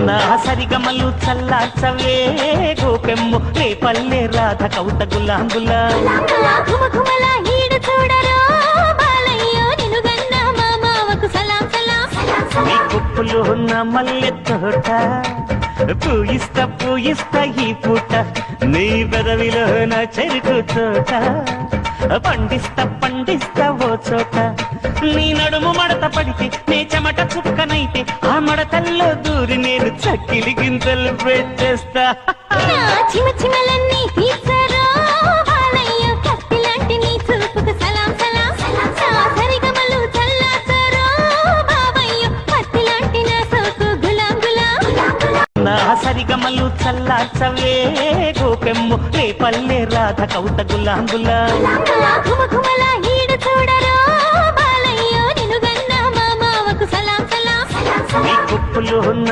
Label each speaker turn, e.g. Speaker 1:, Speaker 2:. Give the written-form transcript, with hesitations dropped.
Speaker 1: నా సరిగమలు చల్లార్చవే గోపెమ్ము రే పల్లె రాధ కౌత గులాంగులా నీ కుప్పులో ఉన్న మల్లె తోట పూయిస్తా ఈ పూట నీ పెదవిలో నా చెరుకు తోట పండిస్తా ఓ చోట నీ నడుము మడత పడితే నీ చెమట చుక్కనైతే ఆ మడతల్లో దూరి నేను చక్కిలి గింతలు పెట్టేస్తా నా సరిగమలు చల్లార్చవే గోపెమ్ము రే పల్లె రాధ కౌత గులాంగులా నీ కుప్పులో ఉన్న